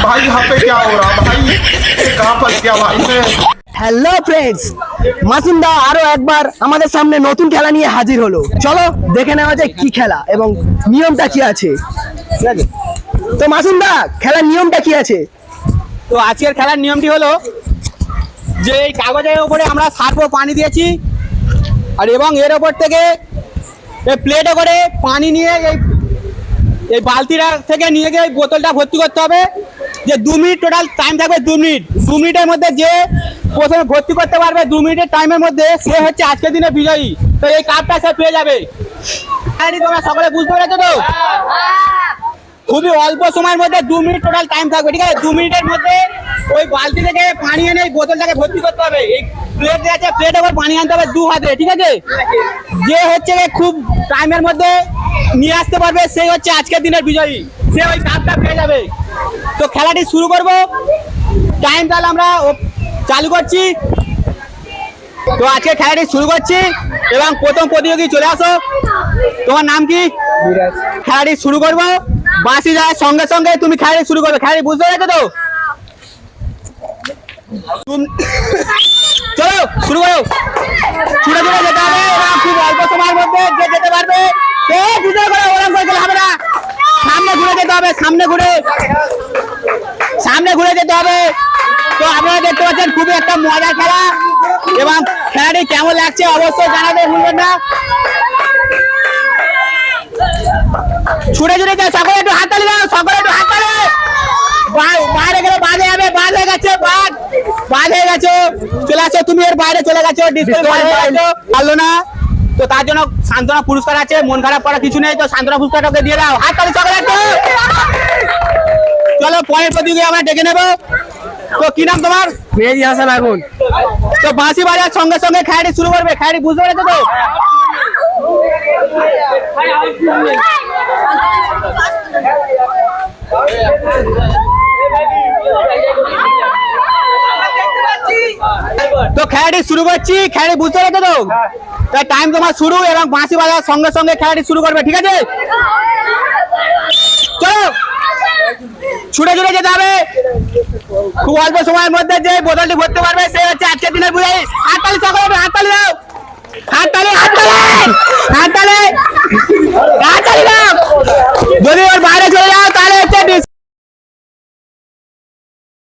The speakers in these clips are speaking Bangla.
भाई यहाँ पे क्या हो रहा भाई, ये कहाँ फंस गया भाई मैं। হ্যালো ফ্রেন্ডস, মাসুম দা আরো একবার আমাদের সামনে নতুন খেলা নিয়ে হাজির হলো। চলো দেখে নেওয়া যায় কি খেলা এবং নিয়মটা কি আছে। ঠিক আছে, তো মাসুম দা খেলার নিয়মটা কি আছে? তো আজকের খেলার নিয়মটি হলো যে এই কাগজের উপরে আমরা সার্ফ পানি দিয়েছি আর এবং এর ওপর থেকে এই প্লেটে করে পানি নিয়ে এই বালতিটা থেকে নিয়ে গিয়ে বোতলটা ভর্তি করতে হবে। যে 2 মিনিট টোটাল টাইম থাকবে, 2 মিনিট। 2 মিনিটের মধ্যে যে প্রথমে ভর্তি করতে পারবে 2 মিনিটের টাইমের মধ্যে, সে হচ্ছে আজকের দিনে বিজয়ী। তো এই কাপটা সে পেয়ে যাবে। তোমরা সকলে বুঝতে পেরেছো তো? খুবই অল্প সময়ের মধ্যে 2 মিনিট টোটাল টাইম থাকবে, ঠিক আছে? 2 মিনিটের মধ্যে ওই বালতি থেকে পানি এনে এই বোতলটাকে ভর্তি করতে হবে। এই প্লেট আছে, প্লেটের উপর পানি আনতে হবে 2 হাতে, ঠিক আছে? যে হচ্ছে খুব টাইমের মধ্যে নিয়ে আসতে পারবে সেই হচ্ছে আজকের দিনের বিজয়ী, সে ওই কাপটা পেয়ে যাবে। তো খেলাটি শুরু করব, টাইম তাহলে আমরা চালু করছি। তো আজকে খেলাটি শুরু করছি এবং প্রথম প্রতিযোগী চলে আসো। তোমার নাম কি? খেলাটি শুরু করবো, বাঁশি যায় সঙ্গে সঙ্গে তুমি খেলাটি শুরু করবে। খেলাটি বুঝতে পেরেছো তো? চলো শুরু করো। ছুটে ছুটে যেতে হবে এবং খুব অল্প সময়ের মধ্যে যে যেতে পারবে হবে না। সামনে ঘুরে যেতে হবে, সামনে ঘুরে যেতে হবে। তো আপনারা দেখতে পাচ্ছেন খুবই একটা মজার খেলা এবং খেলাটি কেমন লাগছে অবশ্যই জানাতে ভুলবেন না। ছুটে ছুটে যায়, সকলে একটু হাততালি দাও, সকলে একটু হাততালি। বাইরে গেলে বাজে যাবে, বাজ হয়ে গেছে, বাজ হয়ে গেছো, চলে আসো, তুমি এর বাইরে চলে গেছো, পারলো না। তো তার জন্য সান্ত্বনা পুরস্কার আছে, মন খারাপ করার কিছু নেই। তো সান্ত্বনা পুরস্কারটাকে দিয়ে দাও, হাততালি সকলে একটু। চলো পরের প্রতিযোগী আমরা ডেকে নেবো। তো কি নাম তোমার? মেহেদি হাসান আগুন। তো বাঁশি বাজার সঙ্গে সঙ্গে খেলাটি শুরু করবে। খেলাটি বুঝতে পেরেছো তো? তো খেলাটি শুরু করছি, খেলাটি বুঝতে পেরেছো তো? তাই টাইম তোমার শুরু এবং বাঁশি বাজার সঙ্গে সঙ্গে খেলাটি শুরু করবে, ঠিক আছে? চলো ছুটে ছুটে যেতে হবে। খুব অল্প সময়ের মধ্যে যে বোতলটি ভরতে পারবে সে হচ্ছে আজকের দিনের বিজয়ী। হাততালি সকলে, হাততালি দাও, হাততালি হাততালি হাততালি হাততালি দাও। যদি ওর বাইরে চলে যাও তাহলে হচ্ছে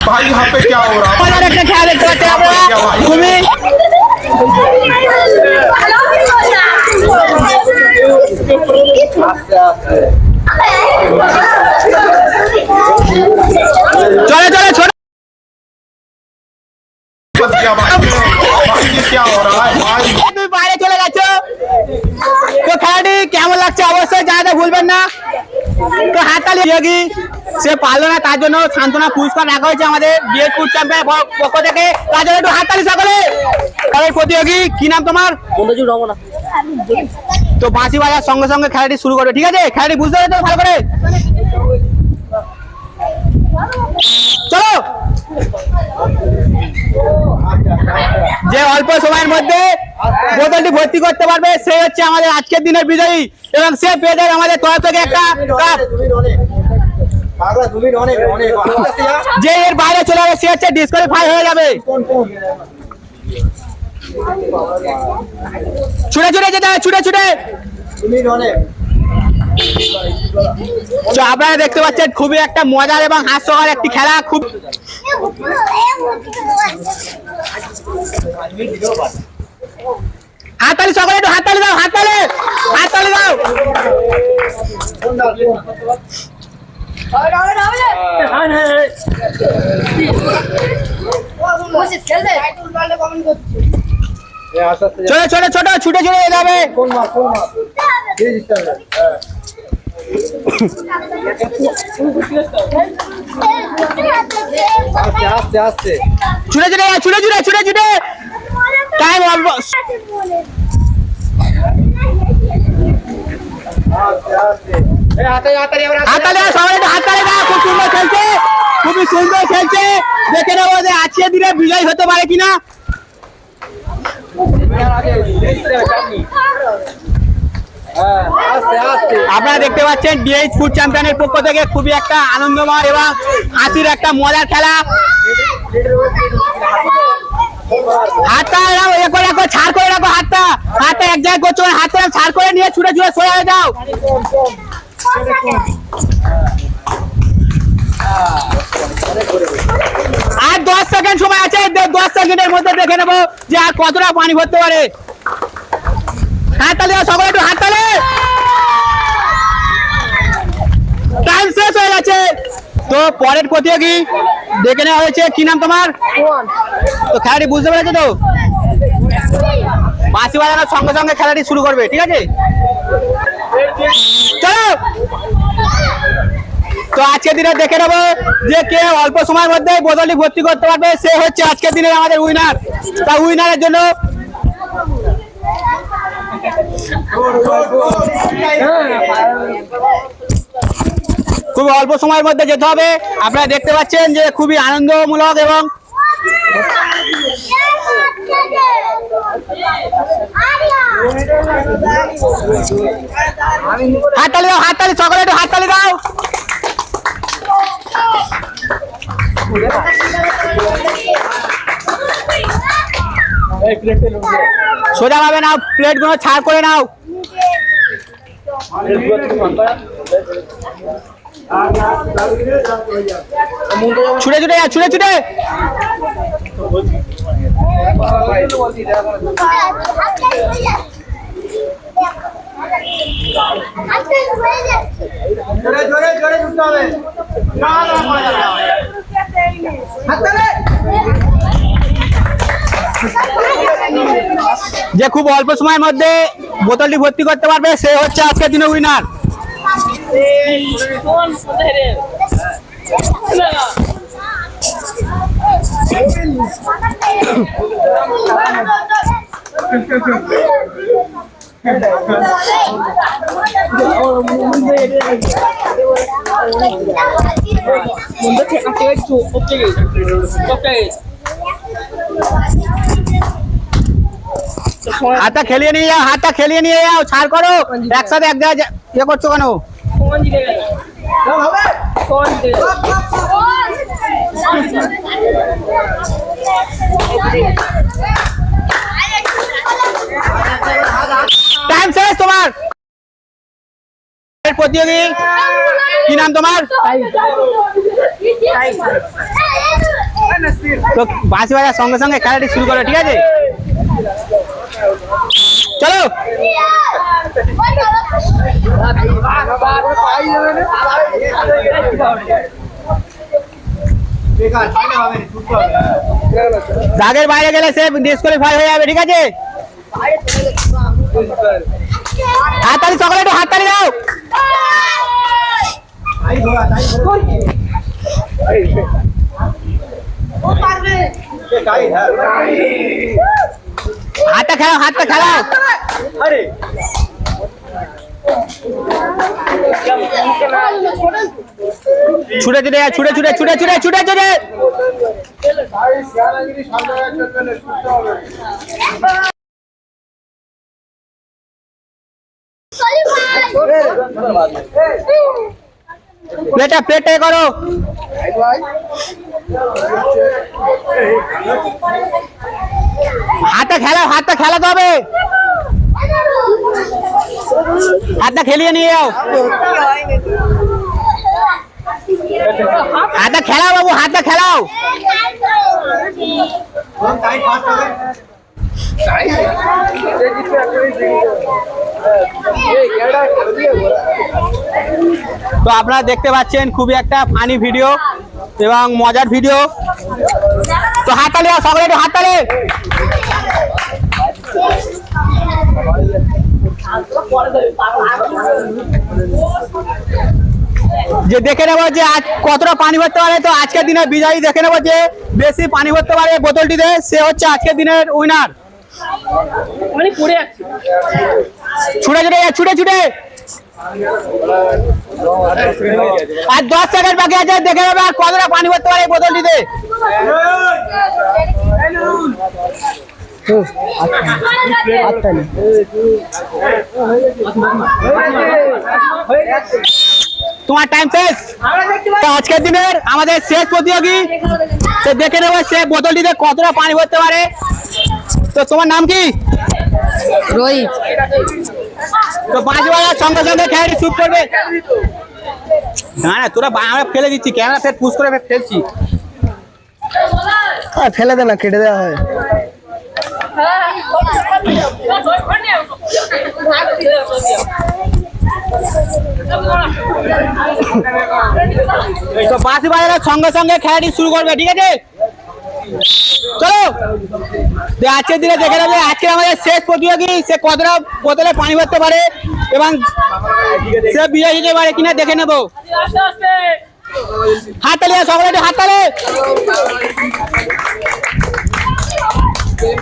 भाई यहाँ पे क्या हो रहा है, একটা খেলা দেখতে পাচ্ছি আমরা। তুমি চলে চলে ছোট फंस गया भाई भाई, ये क्या हो रहा है भाई। তুমি বাইরে চলে গেছো। তো খেলাটি কেমন লাগছে অবশ্যই জানাতে ভুলবেন না। তো হাততালি যোগী সে পারলো না, তার জন্য সান্ত্বনা পুরস্কার রাখা হয়েছে আমাদের বিএসপুর চ্যাম্পিয়ন পক্ষ থেকে। তার জন্য একটু হাততালি সকলে। খেলার প্রতিযোগী কি নাম তোমার? তো বাঁশি বাজার সঙ্গে সঙ্গে খেলাটি শুরু করবে, ঠিক আছে? খেলাটি বুঝতে পেরেছো ভালো করে? চলো। যে অল্প সময়ের মধ্যে বোতলটি ভর্তি করতে পারবে সে হচ্ছে আমাদের আজকের দিনের বিজয়ী এবং সে পেয়ে যাবে আমাদের তরফ থেকে একটা কাপ। যে এর বাইরে চলে যাবে সে হচ্ছে ডিসকোয়ালিফাই হয়ে যাবে। ছুটে ছুটে যেতে হবে, ছুটে ছুটে। তো আপনারা দেখতে পাচ্ছেন খুবই একটা মজার এবং হাস্যকর একটি খেলা। খুব হাততালি সকলে একটু হাততালি দাও, হাততালি হাততালি দাও। চলে চলে ছোট ছুটে ছুটে যাবে। ছুটে ছুটে ছুটে ছুটে ছুটে ছুটে টাইম অল্প। হাততালি সবাই একটু হাততালি দাও। খুব সুন্দর খেলছে, খুবই সুন্দর খেলছে। দেখে নেবো যে আজকের দিনে বিজয় হতে পারে কিনা। আপনারা দেখতে পাচ্ছেন ডিএইচ ফুড চ্যাম্পিয়নের পক্ষ থেকে খুবই একটা আনন্দময় এবং হাসির একটা মজার খেলা। হাতটা একবার ছাড় করে রাখো, হাতটা এক জায়গায় করছো, হাতটা ছাড় করে নিয়ে ছুটে ছুটে সরে হয়ে যাও। আর 10 সেকেন্ড সময় আছে, 10 সেকেন্ডের মধ্যে দেখে নেবো যে আর কতটা পানি ভরতে পারে। হাততালি দাও সকলে, একটু হাততালি। টাইম শেষ হয়ে গেছে। তো পরের প্রতিযোগী দেখে নেওয়া হয়েছে, কি নাম তোমার? তো খেলাটি বুঝতে পেরেছো তো? বাঁশি বাজানোর সঙ্গে সঙ্গে খেলাটি শুরু করবে, ঠিক আছে? চলো। তো আজকের দিনে দেখে নেবো যে কে অল্প সময়ের মধ্যে বোতলটি ভর্তি করতে পারবে, সে হচ্ছে আজকের দিনে আমাদের উইনার। তা উইনারের জন্য খুব অল্প সময়ের মধ্যে যেতে হবে। আপনারা দেখতে পাচ্ছেন যে খুবই আনন্দমূলক এবং হাততালি দাও, হাততালি সকলে একটু হাততালি দাও। সোজা ভাবে নাও, প্লেট গুলো ছাড় করে নাও। ছুটে ছুটে ছুটে ছুটে যে খুব অল্প সময়ের মধ্যে বোতলটি ভর্তি করতে পারবে, সে হচ্ছে আজকের দিনে উইনার। হাতটা খেলিয়ে নিয়ে যাও, হাতটা খেলিয়ে নিয়ে যাও, ছাড় করো। একসাথে এক জায়গায় ইয়ে করছো কেন? টাইম শেষ তোমার। প্রতিযোগী কি নাম তোমার? তো বাঁশি বাজার সঙ্গে সঙ্গে খেলাটি শুরু করো, ঠিক আছে? চলো। দাগের বাইরে গেলে সে ডিসকোয়ালিফাই হয়ে যাবে, ঠিক আছে? হাততালি সকলে একটু হাততালি দাও। হাতটা খেলাও, হাতটা খেলাও। ছুটে ছুটে ছুটে ছুটে ছুটে ছুটে ছুটে ছুটে প্লেটটা প্লেটটা করো। হাতটা খেলাও, হাতটা খেলাতে হবে। হাতটা খেলিয়ে নিয়ে যাও। হাতটা খেলাও বাবু, হাতটা খেলাও। তো আপনারা দেখতে পাচ্ছেন খুবই একটা ফানি ভিডিও এবং মজার ভিডিও। তো হাততালি দাও সকলে, একটু হাততালি। যে দেখে নেবো যে আজ কতটা পানি ভরতে পারে। তো আজকের দিনে বিজয়ী দেখে নেবো যে বেশি পানি ভরতে পারে বোতলটিতে, সে হচ্ছে আজকের দিনের উইনার। ছুটে ছুটে ছুটে ছুটে আর 10 সেকেন্ড বাকি আছে, দেখে নেবে আর কতটা পানি ভরতে পারে বোতলটিতে। হাততালি। তোমার টাইম শেষ। তো আজকের দিনের আমাদের শেষ প্রতিযোগী, সে দেখে নেবো সে বোতলটিতে কতটা পানি ভরতে পারে। তো তোমার নাম কি? রোহিত। তো 5 বাজার সঙ্গে সঙ্গে খেলাটি শুট করবে। না না তোরা আমরা ফেলে দিচ্ছি, ক্যামেরা ফের পুশ করে ফেলছি। ফেলে দে না, কেটে দেওয়া হয়। তো 5 বাজার সঙ্গে সঙ্গে খেলাটি শুরু করবে, ঠিক আছে? চলো আজকের দিনে দেখে নেবে আজকে আমাদের শেষ প্রতিযোগী সে কতটা বোতলে পানি ভরতে পারে এবং সে বিজয় হতে পারে কিনা দেখে নেবো। হাততালি সকলে, হাততালি।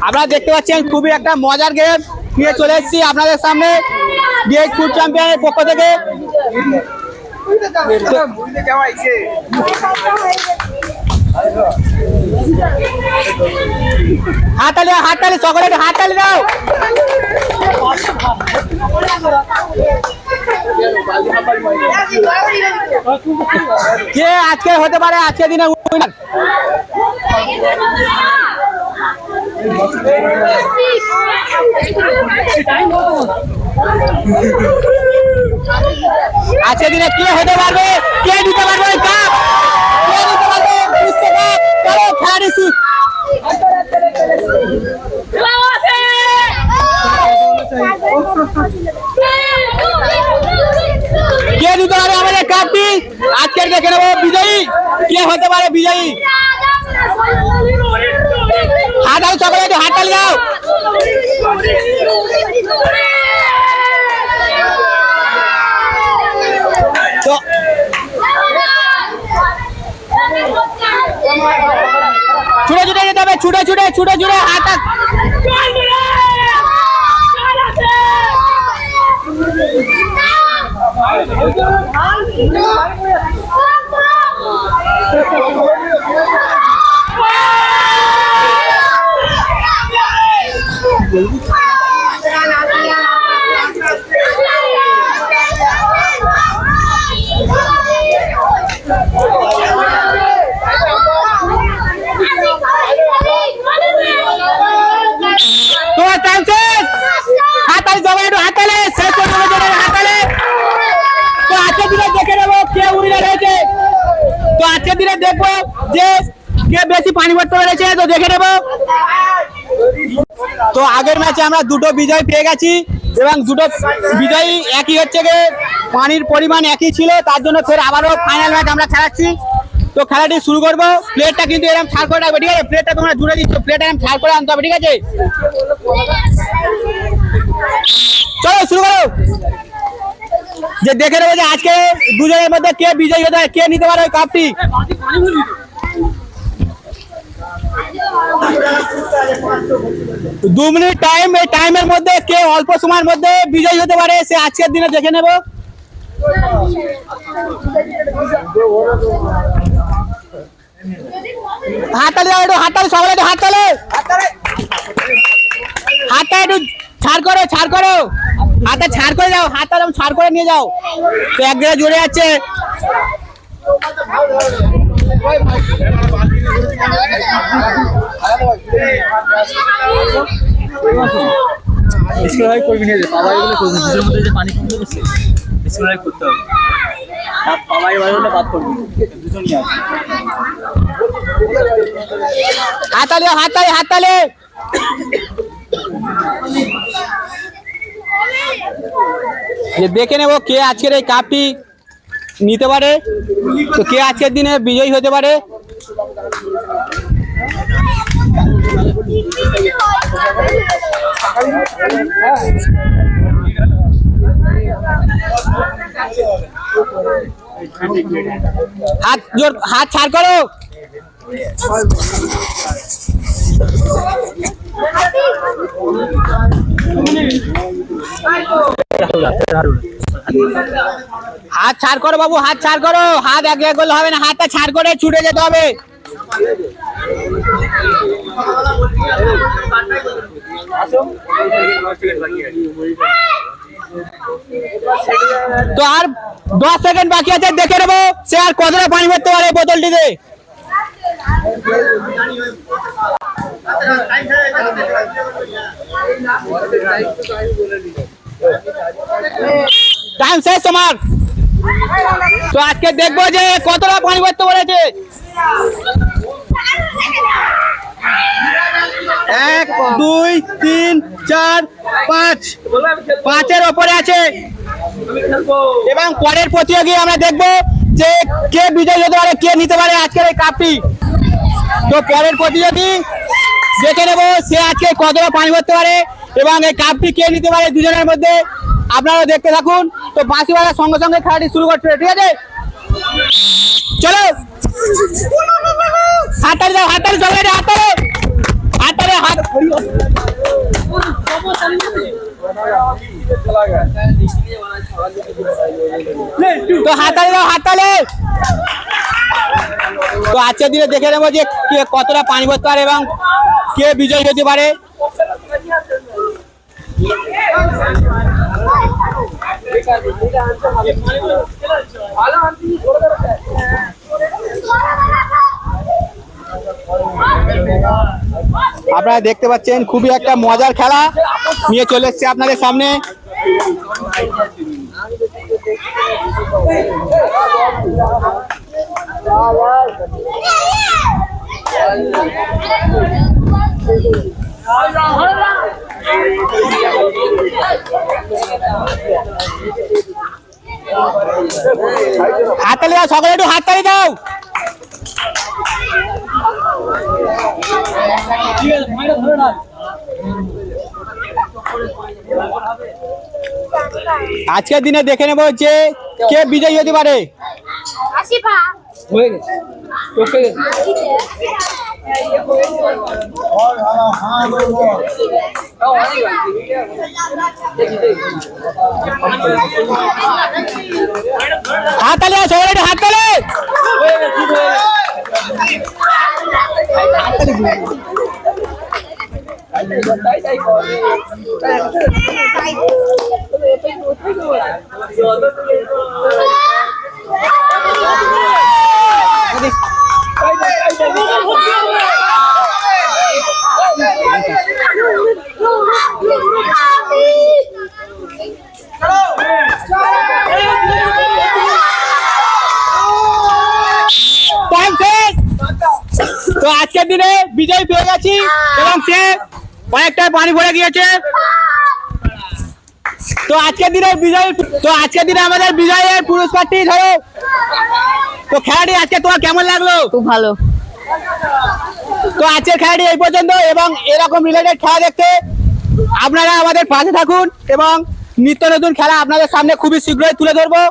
আপনারা দেখতে পাচ্ছেন খুবই একটা মজার গেম নিয়ে চলে এসেছি আপনাদের সামনে ডিএইচ ফুড চ্যাম্পিয়নের পক্ষ থেকে। হাততালি, হাততালি সকলে, হাততালি দাও। কে আজকে হতে পারে আজকের দিনে উইনার? আজকের দিনে কে হতে পারবে, কে নিতে পারবে কাপ, কে নিতে পারবে বিশ্বকাপ? চলো খেলাটি শুরু। কে নিতে পারে আমাদের কাপটি? আজকের দেখে নেবো বিজয়ী কে হতে পারে। বিজয়ী হাততালি সকলে, হাততালি দাও। তো ছুটে ছুটে যেতে হবে, ছুটে ছুটে ছুটে ছুটে হাতটা। তোমার টাইম শেষ। হাততালি জমা, একটু হাততালি শেষ করে দেবে, হাততালি। তো আজকের দিনে দেখে নেবো কে উইনার হয়েছে। তো আজকের দিনে দেখবো যে কে বেশি পানি ভরতে পেরেছে, তো দেখে নেবো। তো আগের ম্যাচে আমরা দুটো বিজয় পেয়ে গেছি এবং দুটো বিজয়ী একই হচ্ছে গিয়ে পানির পরিমাণ একই ছিল, তার জন্য ফের আবারও ফাইনাল ম্যাচ আমরা খেলাচ্ছি। তো খেলাটি শুরু করবো। প্লেটটা কিন্তু এরকম ছাড় করে রাখবে, ঠিক আছে? প্লেটটা তোমরা জুড়ে দিচ্ছ, প্লেটটা এরকম ছাড় করে আনতে হবে, ঠিক আছে? চলো শুরু করো। যে দেখে নেবো যে আজকে দুজনের মধ্যে কে বিজয়ী হতে কে নিতে পারে ওই কাপটি। 2 মিনিট টাইম, এই টাইমের মধ্যে কে অল্প সময়ের মধ্যে বিজয়ী হতে পারে সে আজকের দিনে দেখে নেব। হাততালি দাও, একটু হাততালি সকলে, একটু হাততালি। হাতটা একটু ছাড় করো, ছাড় করো, হাতটা ছাড় করে যাও, হাতটা যেমন ছাড় করে নিয়ে যাও। তো এক জায়গায় জুড়ে যাচ্ছে। করবি না রে বাবা, এগুলো করবি দুধের মধ্যে যে পানি কমে গেছে ডিসক্রাইব করতে হবে। বাবা এগুলো বাদ করবি দুজনই আছে। হাততালি, হাততালি, হাততালি। যে দেখে নেব কে আজকের এই কাপটি নিতে পারে, তো কে আজকের দিনে বিজয়ী হতে পারে। হাত জোর, হাত ছাড় করো। হাত ছাড় করো বাবু, হাত ছাড় করো, হাত এক এক করলে হবে না, হাতটা ছাড় করে ছুটে যেতে হবে। তো আর 10 সেকেন্ড বাকি আছে, দেখে নেবো সে আর কতটা পানি ভরতে পারে বোতলটিতে। টাইম শেষ তোমার। তো আজকে দেখবো যে কতটা পানি ভরতে পেরেছে। 1 2 3 4 5 5-এর ওপরে আছে। এবং পরের প্রতিযোগী আমরা দেখবো যে কে বিজয় হতে পারে, কে নিতে পারে আজকের এই কাপটি। তো পরের প্রতিযোগী দেখে নেবো সে আজকে কতটা পানি ভরতে পারে এবং এই কাপটি কে নিতে পারে দুজনের মধ্যে। আপনারা দেখতে থাকুন। তো বাঁশি বাজার সঙ্গে সঙ্গে খেলাটি শুরু করছে, ঠিক আছে? চলো হাততালি দাও, হাততালি সবাই, হাততালি হাততালি হাত। তো হাততালি দাও, হাততালি। তো আজকের দিনে দেখে নেবো যে কে কতটা পানি ভরতে পারে এবং কে বিজয় হতে পারে। আপনারা দেখতে পাচ্ছেন খুবই একটা মজার খেলা নিয়ে চলে এসেছে আপনাদের সামনে। হাততালি দাও সকলে, একটু হাততালি দাও। আজকের দিনে দেখে নেবো যে কে বিজয়ী হতে পারে। হাততালি দাও সকলে, একটু হাততালি। তো আজকের দিনে বিজয় পেয়ে গেছি এবং সে অনেকটা পানি ভরে গিয়েছে। তো আজকের দিনে আমাদের বিজয়ের পুরস্কারটি ধরো। তো খেলাটি আজকে তোমার কেমন লাগলো? খুব ভালো। তো আজকের খেলাটি এই পর্যন্ত এবং এরকম রিলেটেড খেলা দেখতে আপনারা আমাদের পাশে থাকুন এবং নিত্য নতুন খেলা আপনাদের সামনে খুবই শীঘ্রই তুলে ধরবো।